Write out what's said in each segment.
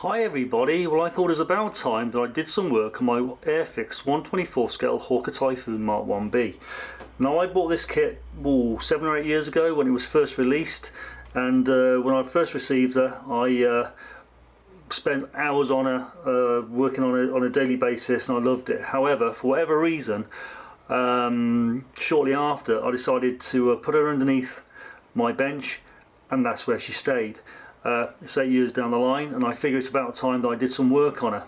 Hi everybody, well I thought it was about time that I did some work on my Airfix 1/24 scale Hawker Typhoon Mk.1b. Now I bought this kit 7 or 8 years ago when it was first released, and when I first received her I spent hours on her, working on a daily basis, and I loved it. However, for whatever reason, shortly after I decided to put her underneath my bench, and that's where she stayed. It's 8 years down the line, and I figure it's about time that I did some work on her.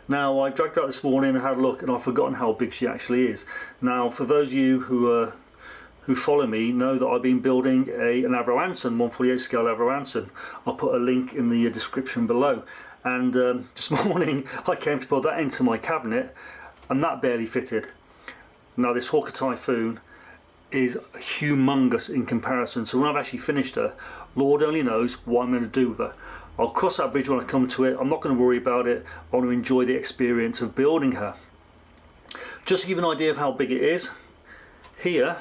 Now I dragged her out this morning and had a look, and I've forgotten how big she actually is. Now for those of you who follow me know that I've been building an Avro Anson, 1/48 scale Avro Anson. I'll put a link in the description below. And this morning I came to put that into my cabinet, and that barely fitted. Now this Hawker Typhoon is humongous in comparison, so when I've actually finished her, Lord only knows what I'm going to do with her. I'll cross that bridge when I come to it. I'm not going to worry about it. I want to enjoy the experience of building her. Just to give you an idea of how big it is, here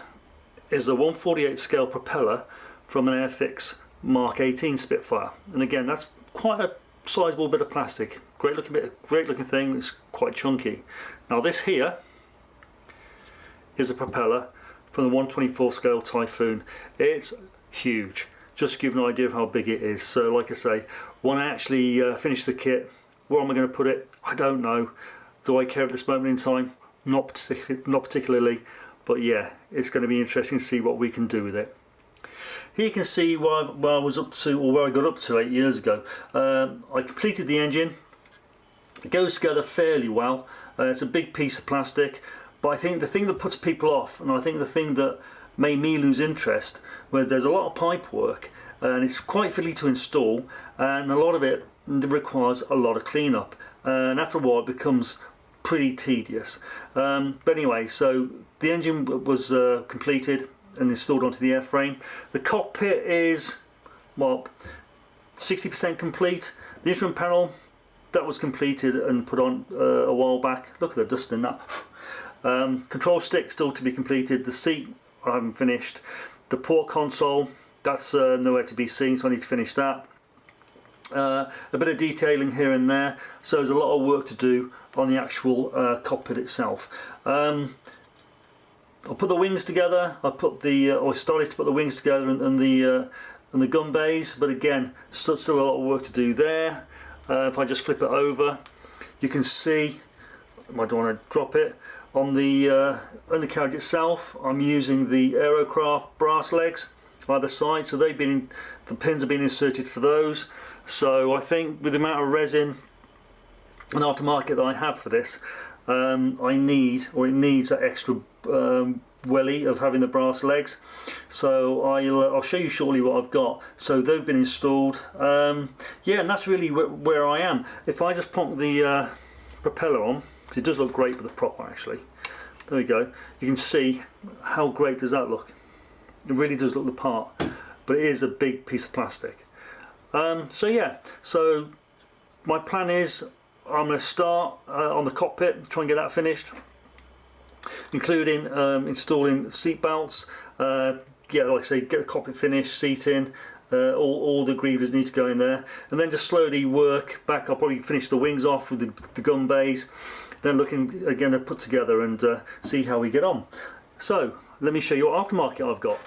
is the 1/48 scale propeller from an Airfix Mark 18 Spitfire, and again that's quite a sizable bit of plastic. Great looking thing. It's quite chunky. Now this here is a propeller from the 1/24 scale Typhoon. It's huge. Just to give you an idea of how big it is. So like I say, when I actually finish the kit, where am I going to put it? I don't know. Do I care at this moment in time? Not particularly, but yeah, it's going to be interesting to see what we can do with it. Here you can see where I was up to, or where I got up to 8 years ago. I completed the engine. It goes together fairly well. It's a big piece of plastic. But I think the thing that puts people off, and I think the thing that made me lose interest, where there's a lot of pipe work and it's quite fiddly to install, and a lot of it requires a lot of cleanup, and after a while it becomes pretty tedious. But anyway, so the engine was completed and installed onto the airframe. The cockpit is, well, 60% complete. The instrument panel, that was completed and put on a while back. Look at the dust in that. Control stick still to be completed. The seat I haven't finished. The port console, that's nowhere to be seen, so I need to finish that. A bit of detailing here and there, so there's a lot of work to do on the actual cockpit itself. I'll put the wings together. I started to put the wings together and the gun bays, but again, still a lot of work to do there. If I just flip it over, you can see, I don't want to drop it. On the undercarriage itself, I'm using the Aerocraft brass legs either side, so the pins have been inserted for those. So I think with the amount of resin and aftermarket that I have for this, it needs that extra welly of having the brass legs. So I'll show you shortly what I've got. So they've been installed. Yeah, and that's really where I am. If I just plonk the propeller on, it does look great with the prop actually. There we go. You can see how great does that look. It really does look the part, but it is a big piece of plastic. So yeah, so my plan is I'm going to start on the cockpit, try and get that finished, including installing seat belts. Yeah, like I say, get the cockpit finished, seating. All the greavers need to go in there, and then just slowly work back. I'll probably finish the wings off with the gun bays, then looking again to put together and see how we get on. So let me show you what aftermarket I've got.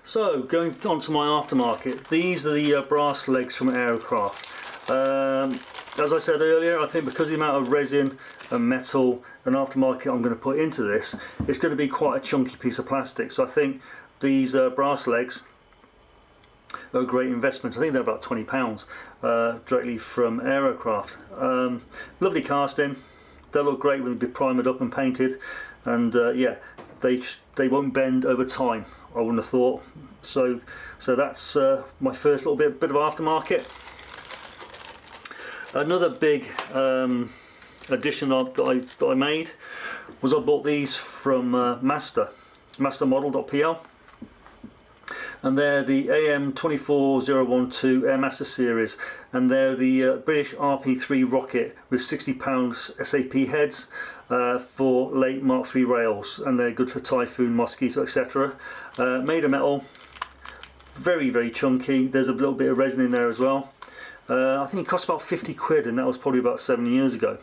So going on to my aftermarket, these are the brass legs from Aircraft. As I said earlier, I think because of the amount of resin and metal and aftermarket I'm going to put into this, it's going to be quite a chunky piece of plastic. So I think these brass legs are a great investment. I think they're about £20 directly from Aerocraft. Lovely casting. They'll look great when they've been primered up and painted, and yeah, they won't bend over time, I wouldn't have thought. So that's my first little bit of aftermarket. Another big addition that I made was I bought these from mastermodel.pl. And they're the AM24012 Airmaster series, and they're the British RP3 rocket with 60-pound SAP heads for late Mark III rails, and they're good for Typhoon, Mosquito, etc. Made of metal, very chunky. There's a little bit of resin in there as well. I think it cost about 50 quid, and that was probably about 7 years ago.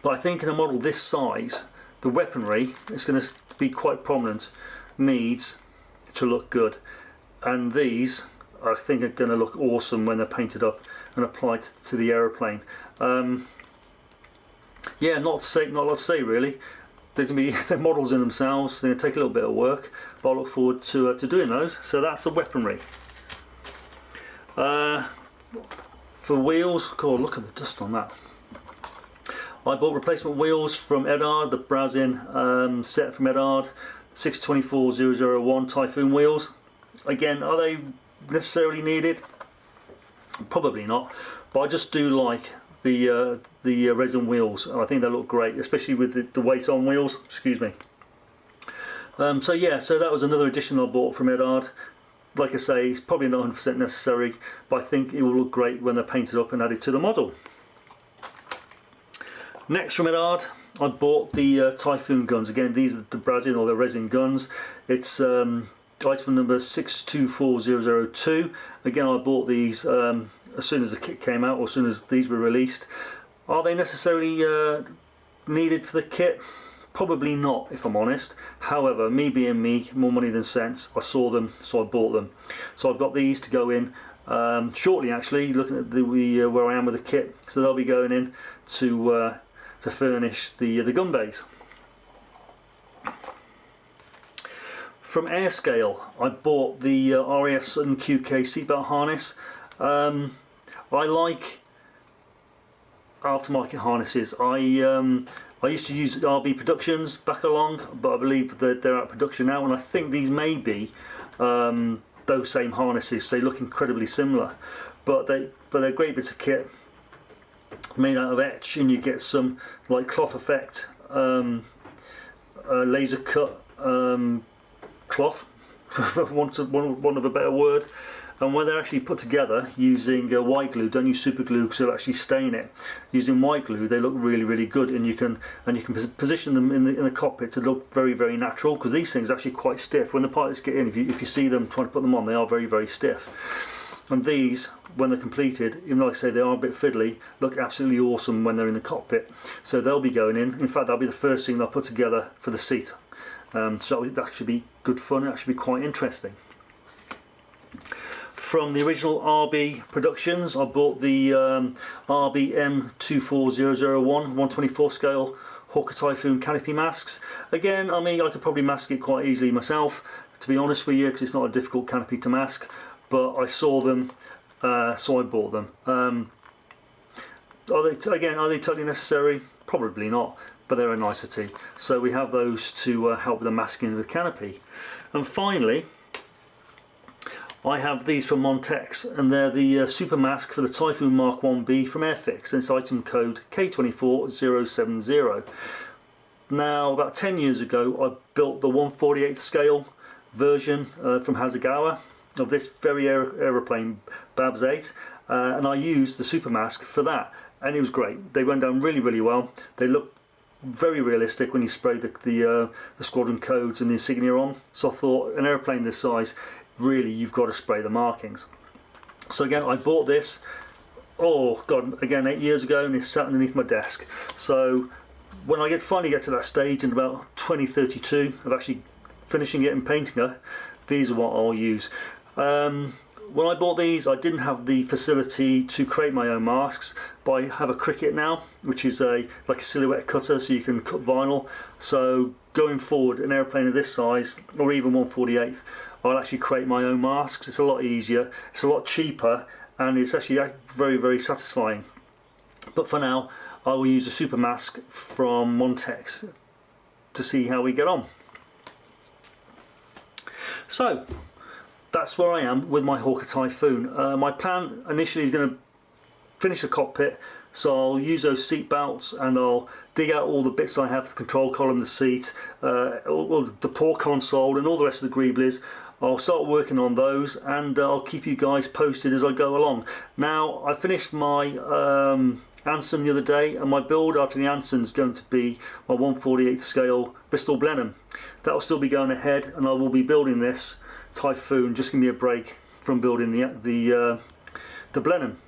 But I think in a model this size, the weaponry is going to be quite prominent, needs to look good, and these I think are going to look awesome when they're painted up and applied to the aeroplane. Yeah, not a lot to say really. There's going to be they're models in themselves. They're going to take a little bit of work, but I look forward to doing those. So that's the weaponry. For wheels, God, look at the dust on that. I bought replacement wheels from Edard, the Brazin set from Edard, 624001 Typhoon wheels. Again, are they necessarily needed? Probably not, but I just do like the resin wheels. I think they look great, especially with the weight on wheels. Excuse me. So yeah, so that was another addition I bought from Edard. Like I say, it's probably not 100% necessary, but I think it will look great when they're painted up and added to the model. Next from Edard, I bought the Typhoon guns. Again, these are the Brazin or the resin guns. It's item number 624002. Again, I bought these as soon as the kit came out, or as soon as these were released. Are they necessarily needed for the kit? Probably not, if I'm honest. However, me being me, more money than sense, I saw them, so I bought them. So I've got these to go in shortly, actually, looking at where I am with the kit. So they'll be going in to furnish the gun bays. From Airscale, I bought the RAF and QK seatbelt harness. I like aftermarket harnesses. I used to use RB Productions back along, but I believe that they're out of production now, and I think these may be those same harnesses. They look incredibly similar, but they're great bits of kit made out of etch, and you get some like cloth effect, laser cut cloth, for want of a better word. And when they're actually put together using white glue, don't use super glue because it'll actually stain it. Using white glue, they look really, really good, and you can position them in the cockpit to look very, very natural, because these things are actually quite stiff. When the pilots get in, if you see them trying to put them on, they are very, very stiff. And these, when they're completed, even though I say they are a bit fiddly, look absolutely awesome when they're in the cockpit. So they'll be going in. In fact, that'll be the first thing they'll put together for the seat. So that should be good fun. That should be quite interesting. From the original RB Productions, I bought the RB M24001 124 scale Hawker Typhoon canopy masks. Again, I mean, I could probably mask it quite easily myself, to be honest with you, because it's not a difficult canopy to mask. But I saw them, so I bought them. Are they totally necessary? Probably not, but they're a nicety. So we have those to help with the masking of the canopy. And finally, I have these from Montex, and they're the super mask for the Typhoon Mk.1b from Airfix, and it's item code K24070. Now, about 10 years ago, I built the 1/48 scale version from Hasegawa of this very aeroplane, Babs 8, and I used the super mask for that, and it was great. They went down really, really well. They look very realistic when you spray the squadron codes and the insignia on. So I thought, an aeroplane this size, really, you've got to spray the markings. So again, I bought this, oh god, again 8 years ago, and it's sat underneath my desk. So when I finally get to that stage in about 2032 of actually finishing it and painting it, these are what I'll use. When I bought these, I didn't have the facility to create my own masks, but I have a Cricut now, which is like a silhouette cutter, so you can cut vinyl. So going forward, an airplane of this size, or even 1/48, I'll actually create my own masks. It's a lot easier, it's a lot cheaper, and it's actually very, very satisfying. But for now, I will use a super mask from Montex to see how we get on. So that's where I am with my Hawker Typhoon. My plan initially is going to finish the cockpit, so I'll use those seat belts, and I'll dig out all the bits I have, the control column, the seat, all the port console and all the rest of the greeblies. I'll start working on those, and I'll keep you guys posted as I go along. Now, I finished my Anson the other day, and my build after the Anson is going to be my 1/48 scale Bristol Blenheim. That will still be going ahead, and I will be building this Typhoon. Just give me a break from building the the Blenheim.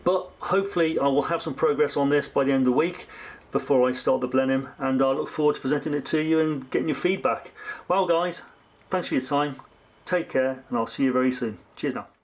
But hopefully I will have some progress on this by the end of the week before I start the Blenheim, and I look forward to presenting it to you and getting your feedback. Well guys, thanks for your time, take care, and I'll see you very soon. Cheers now.